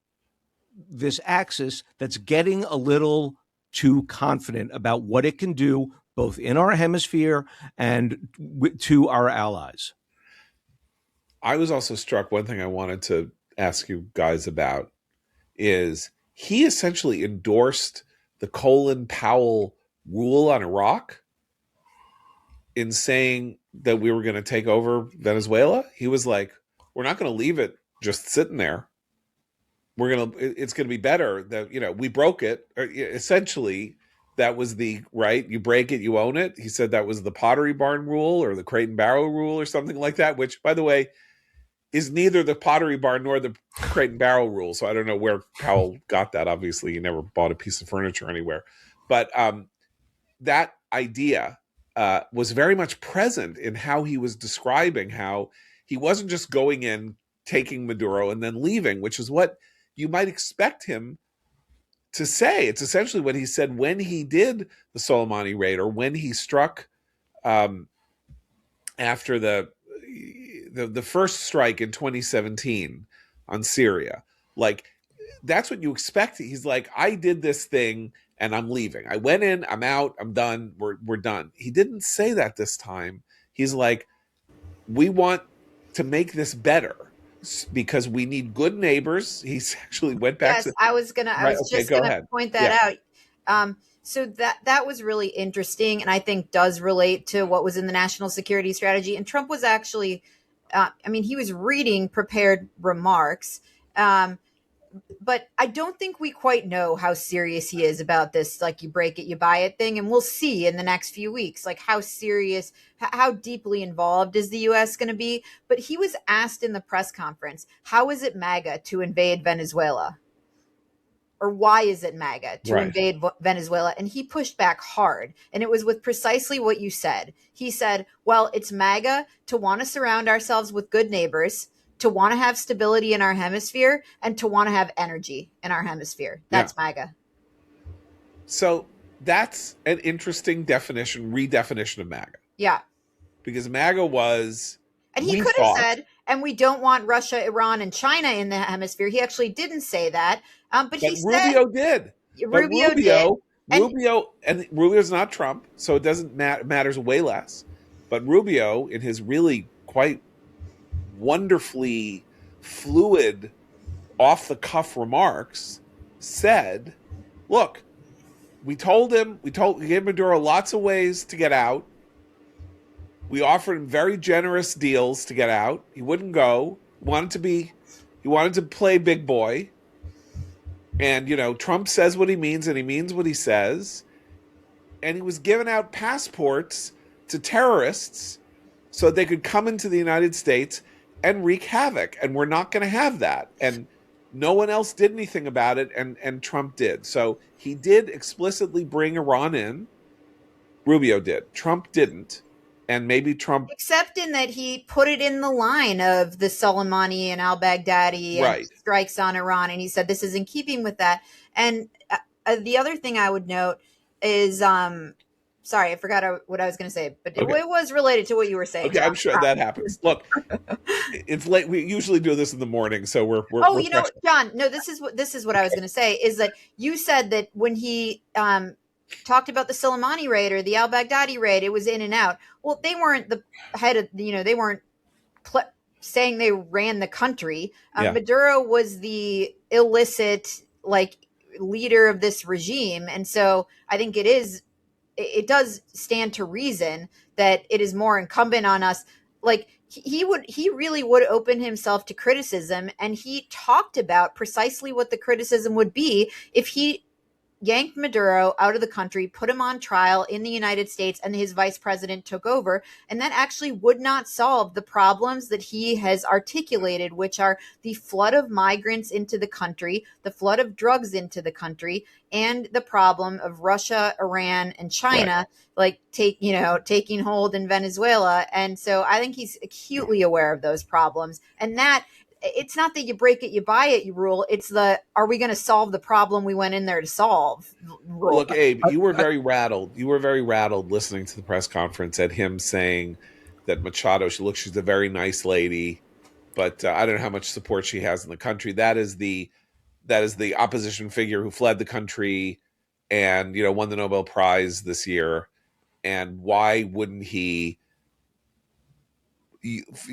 this axis that's getting a little too confident about what it can do, both in our hemisphere and to our allies. I was also struck, one thing I wanted to ask you guys about is he essentially endorsed the Colin Powell rule on Iraq in saying that we were going to take over Venezuela. He was like, we're not going to leave it just sitting there. It's going to be better that, we broke it. Essentially, that was the right. You break it, you own it. He said that was the Pottery Barn rule or the Crate and Barrel rule or something like that, which, by the way, is neither the Pottery Barn nor the Crate and Barrel rule. So I don't know where Powell got that. Obviously, he never bought a piece of furniture anywhere. But that idea was very much present in how he was describing how he wasn't just going in, taking Maduro, and then leaving, which is what you might expect him to say. It's essentially what he said when he did the Soleimani raid, or when he struck after the first strike in 2017 on Syria. Like, that's what you expect. He's like, I did this thing and I'm leaving. I went in, I'm out, I'm done, we're done. He didn't say that this time. He's like, we want to make this better because we need good neighbors. He's actually went back. Yes, I was gonna point that out. So that was really interesting, and I think does relate to what was in the national security strategy. And Trump was actually, he was reading prepared remarks, but I don't think we quite know how serious he is about this, like, you break it, you buy it thing. And we'll see in the next few weeks, like, how serious, how deeply involved is the U.S. going to be. But he was asked in the press conference, how is it MAGA to invade Venezuela? Or why is it MAGA to invade Venezuela? And he pushed back hard. And it was with precisely what you said. He said, well, it's MAGA to want to surround ourselves with good neighbors, to want to have stability in our hemisphere, and to want to have energy in our hemisphere. That's MAGA. So that's an interesting redefinition of MAGA. Yeah. Because MAGA was... And he could have said, and we don't want Russia, Iran, and China in the hemisphere. He actually didn't say that. But he Rubio said... did. Rubio did. And Rubio's not Trump, so it doesn't matters way less. But Rubio, in his really quite wonderfully fluid, off-the-cuff remarks, said, look, we gave Maduro lots of ways to get out. We offered him very generous deals to get out. He wouldn't go. He wanted to play big boy. And, Trump says what he means and he means what he says. And he was giving out passports to terrorists so they could come into the United States and wreak havoc. And we're not going to have that. And no one else did anything about it. And Trump did. So he did explicitly bring Iran in. Rubio did. Trump didn't, and maybe Trump. Except in that he put it in the line of the Soleimani and al-Baghdadi and Right. strikes on Iran, and he said this is in keeping with that. And the other thing I would note is, sorry, I forgot what I was going to say, but Okay. it was related to what you were saying. Okay, So I'm sure that happens. Look, it's late. We usually do this in the morning, so we're oh, we're fresh. John, no, this is what I was going to say is that you said that when he talked about the Soleimani raid or the al-Baghdadi raid, it was in and out. Well, they weren't the head of, they weren't saying they ran the country. Yeah. Maduro was the illicit leader of this regime, and so I think it does stand to reason that it is more incumbent on us. Like he really would open himself to criticism, and he talked about precisely what the criticism would be if he yanked Maduro out of the country, put him on trial in the United States, and his vice president took over. And that actually would not solve the problems that he has articulated, which are the flood of migrants into the country, the flood of drugs into the country, and the problem of Russia, Iran, and China, taking hold in Venezuela. And so I think he's acutely aware of those problems. And that it's not that you break it, you buy it, you rule. It's are we going to solve the problem we went in there to solve? Rule. Look, Abe, you were very rattled. You were very rattled listening to the press conference at him saying that Machado, she's a very nice lady, but I don't know how much support she has in the country. That is the opposition figure who fled the country and won the Nobel Prize this year. And why wouldn't he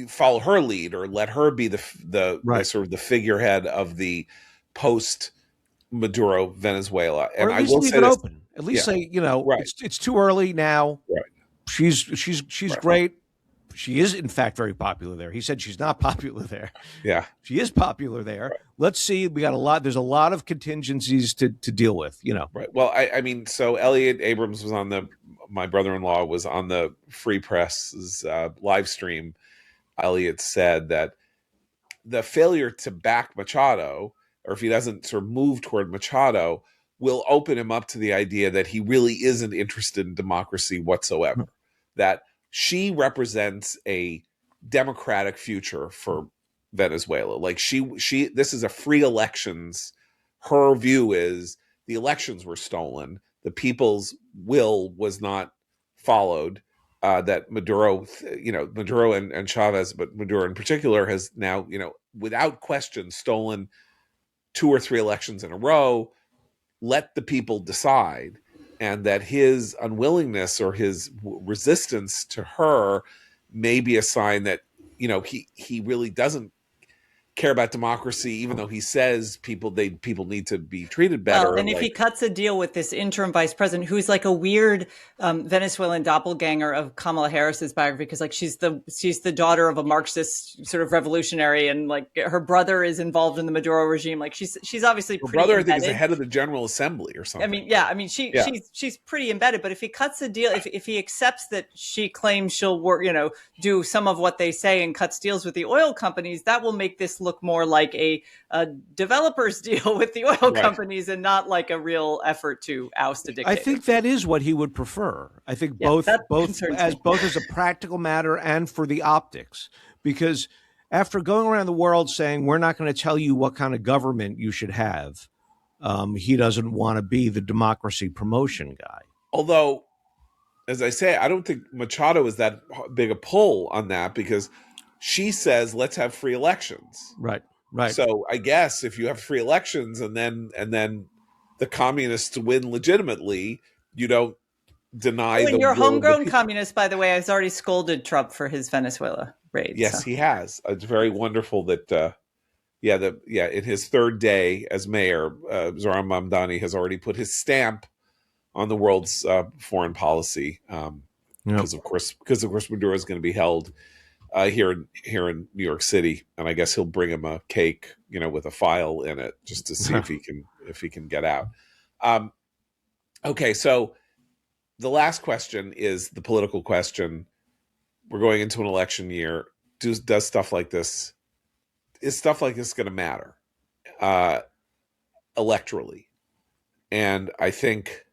follow her lead or let her be the sort of the figurehead of the post Maduro Venezuela? And or at least I will leave say it this, open. At least yeah, say, right, it's too early now. right. She's Right. great. She is, in fact, very popular there. He said she's not popular there. Yeah. She is popular there. Right. Let's see. We got a lot. There's a lot of contingencies to deal with, Right. Well, I mean, so Elliot Abrams was my brother-in-law was on the Free Press's live stream. Elliot said that the failure to back Machado, or if he doesn't sort of move toward Machado, will open him up to the idea that he really isn't interested in democracy whatsoever. That she represents a democratic future for Venezuela. Like this is a free elections. Her view is the elections were stolen. The people's will was not followed. That Maduro, Maduro and Chavez, but Maduro in particular, has now, without question, stolen 2 or 3 elections in a row. Let the people decide, and that his unwillingness or his resistance to her may be a sign that he really doesn't care about democracy, even though he says people need to be treated better. Well, and if he cuts a deal with this interim vice president, who's like a weird Venezuelan doppelganger of Kamala Harris's biography, because she's the daughter of a Marxist sort of revolutionary, and her brother is involved in the Maduro regime. She's obviously her pretty brother, embedded. I think, is the head of the General Assembly or something. She's pretty embedded. But if he cuts a deal, if he accepts that she claims she'll work, do some of what they say and cuts deals with the oil companies, that will make this look more like a developer's deal with the oil companies and not like a real effort to oust a dictator. I think that is what he would prefer. I think both as a practical matter and for the optics, because after going around the world saying we're not going to tell you what kind of government you should have, he doesn't want to be the democracy promotion guy. Although, as I say, I don't think Machado is that big a pull on that, because she says let's have free elections. Right. So I guess if you have free elections and then the communists win legitimately, you don't deny the your homegrown communist, by the way, has already scolded Trump for his Venezuela raid. Yes, he has. It's very wonderful that in his 3rd day as mayor, Zoran Mamdani has already put his stamp on the world's foreign policy, because of course Maduro is going to be held here in New York City, and I guess he'll bring him a cake, with a file in it, just to see if he can get out. Okay, so the last question is the political question. We're going into an election year. Is stuff like this going to matter electorally? And I think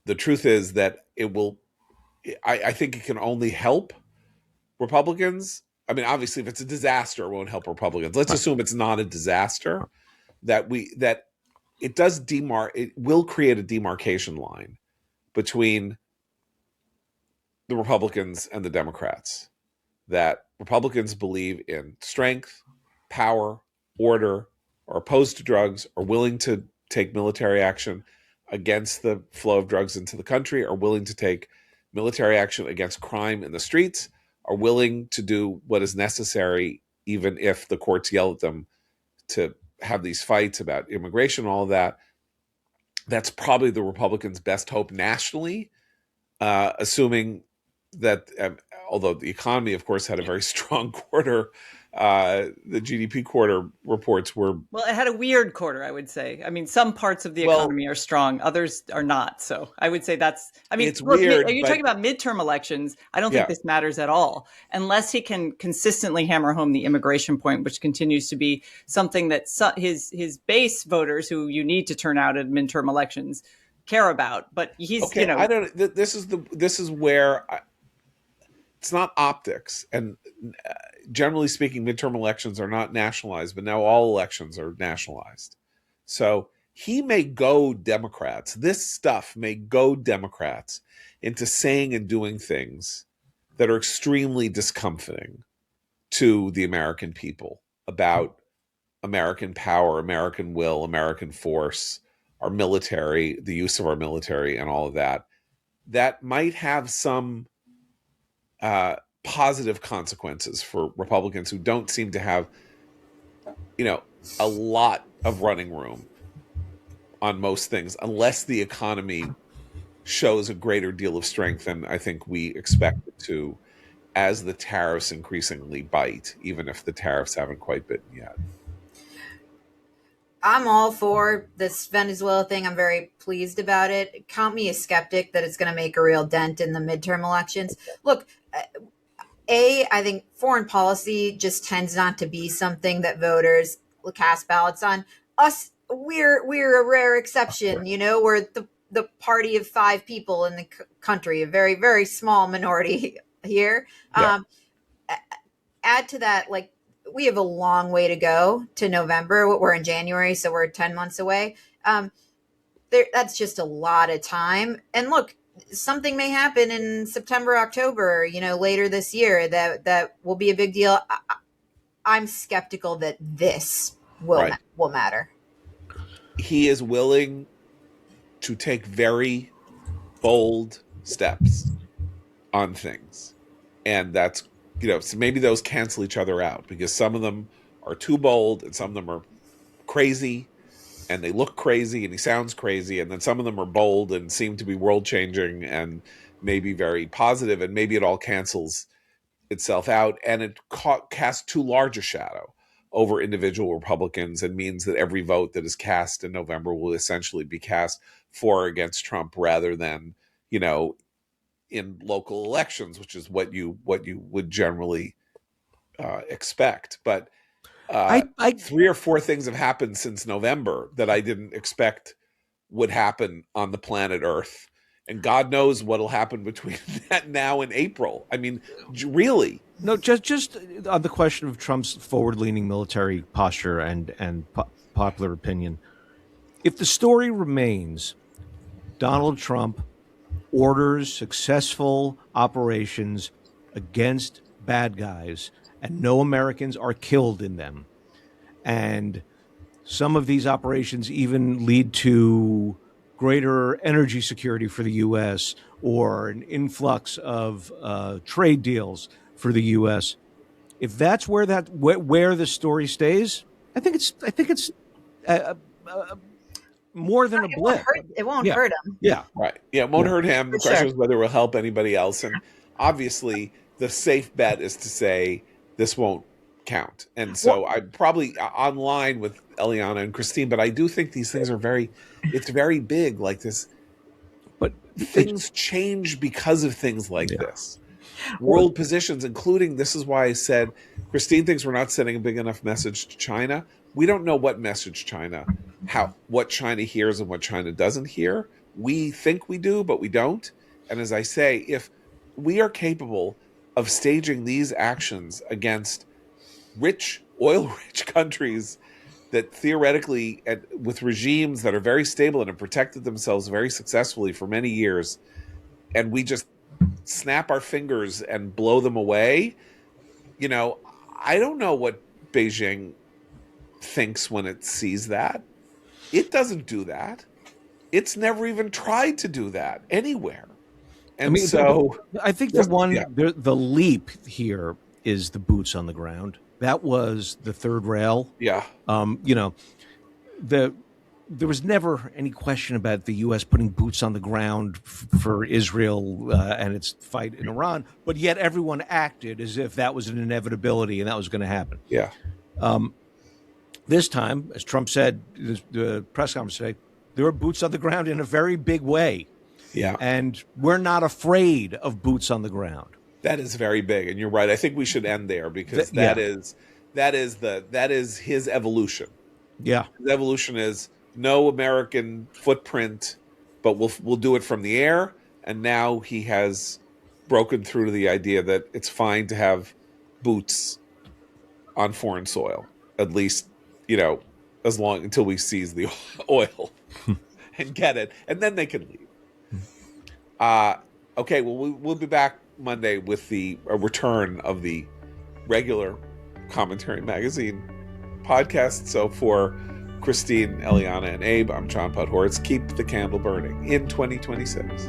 the truth is that it will. I think it can only help Republicans. I mean, obviously, if it's a disaster, it won't help Republicans. Let's assume it's not a disaster. That it will create a demarcation line between the Republicans and the Democrats. That Republicans believe in strength, power, order, are opposed to drugs, are willing to take military action against the flow of drugs into the country, are willing to take military action against crime in the streets, are willing to do what is necessary, even if the courts yell at them to have these fights about immigration and all of that. That's probably the Republicans' best hope nationally, assuming that, although the economy, of course, had a very strong quarter, the GDP quarter reports were. Well, it had a weird quarter, I would say. I mean, some parts of the Well, economy are strong, others are not. So I would say that's, I mean, it's look, weird, are you but- talking about midterm elections? I don't Yeah. think this matters at all, unless he can consistently hammer home the immigration point, which continues to be something that his base voters, who you need to turn out at midterm elections, care about. But he's, Okay, I don't. This is where it's not optics, and generally speaking, midterm elections are not nationalized, but now all elections are nationalized. So he may go Democrats. This stuff may go Democrats into saying and doing things that are extremely discomforting to the American people about American power, American will, American force, our military, the use of our military, and all of that. That might have some positive consequences for Republicans who don't seem to have, a lot of running room on most things, unless the economy shows a greater deal of strength than I think we expect it to, as the tariffs increasingly bite, even if the tariffs haven't quite bitten yet. I'm all for this Venezuela thing. I'm very pleased about it. Count me a skeptic that it's going to make a real dent in the midterm elections. Look, I think foreign policy just tends not to be something that voters will cast ballots on. Us, we're a rare exception. We're the party of 5 people in the country, a very, very small minority here. Yeah. Add to that, like, we have a long way to go to November. We're in January, so we're 10 months away. That's just a lot of time. And look, something may happen in September, October, later this year that will be a big deal. I'm skeptical that this will matter. He is willing to take very bold steps on things. And that's, so maybe those cancel each other out, because some of them are too bold and some of them are crazy and they look crazy and he sounds crazy. And then some of them are bold and seem to be world changing and maybe very positive, and maybe it all cancels itself out and it casts too large a shadow over individual Republicans and means that every vote that is cast in November will essentially be cast for or against Trump, rather than, in local elections, which is what you would generally expect. But 3 or 4 things have happened since November that I didn't expect would happen on the planet Earth. And God knows what'll happen between that now and April. I mean, really. No, just on the question of Trump's forward-leaning military posture and popular opinion. If the story remains Donald Trump orders successful operations against bad guys and no Americans are killed in them, and some of these operations even lead to greater energy security for the U.S. or an influx of trade deals for the U.S. If that's where the story stays, I think it's more than a blip. It won't hurt him. Yeah, right. Yeah, it won't hurt him. The question is whether it will help anybody else. And obviously, the safe bet is to say this won't count. And so I'm probably online with Eliana and Christine, but I do think these things are it's very big like this. But things change because of things like this. World positions, including, this is why I said, Christine thinks we're not sending a big enough message to China. We don't know what message what China hears and what China doesn't hear. we think we do, but we don't. And as I say, if we are capable of staging these actions against rich, oil-rich countries that theoretically, with regimes that are very stable and have protected themselves very successfully for many years, and we just snap our fingers and blow them away, I don't know what Beijing thinks when it sees that. It doesn't do that. It's never even tried to do that anywhere. And I think the leap here is the boots on the ground. That was the third rail. Yeah. There was never any question about the U.S. putting boots on the ground for Israel and its fight in Iran, but yet everyone acted as if that was an inevitability and that was going to happen. Yeah. This time, as Trump said, the press conference today, there are boots on the ground in a very big way. Yeah. And we're not afraid of boots on the ground. That is very big, and you're right. I think we should end there because that is his evolution. Yeah. His evolution is no American footprint, but we'll do it from the air. And now he has broken through to the idea that it's fine to have boots on foreign soil, at least, as long until we seize the oil and get it, and then they can leave. Okay, well, we'll be back Monday with the return of the regular Commentary Magazine podcast. So for Christine, Eliana, and Abe, I'm John Podhoretz. Keep the candle burning in 2026.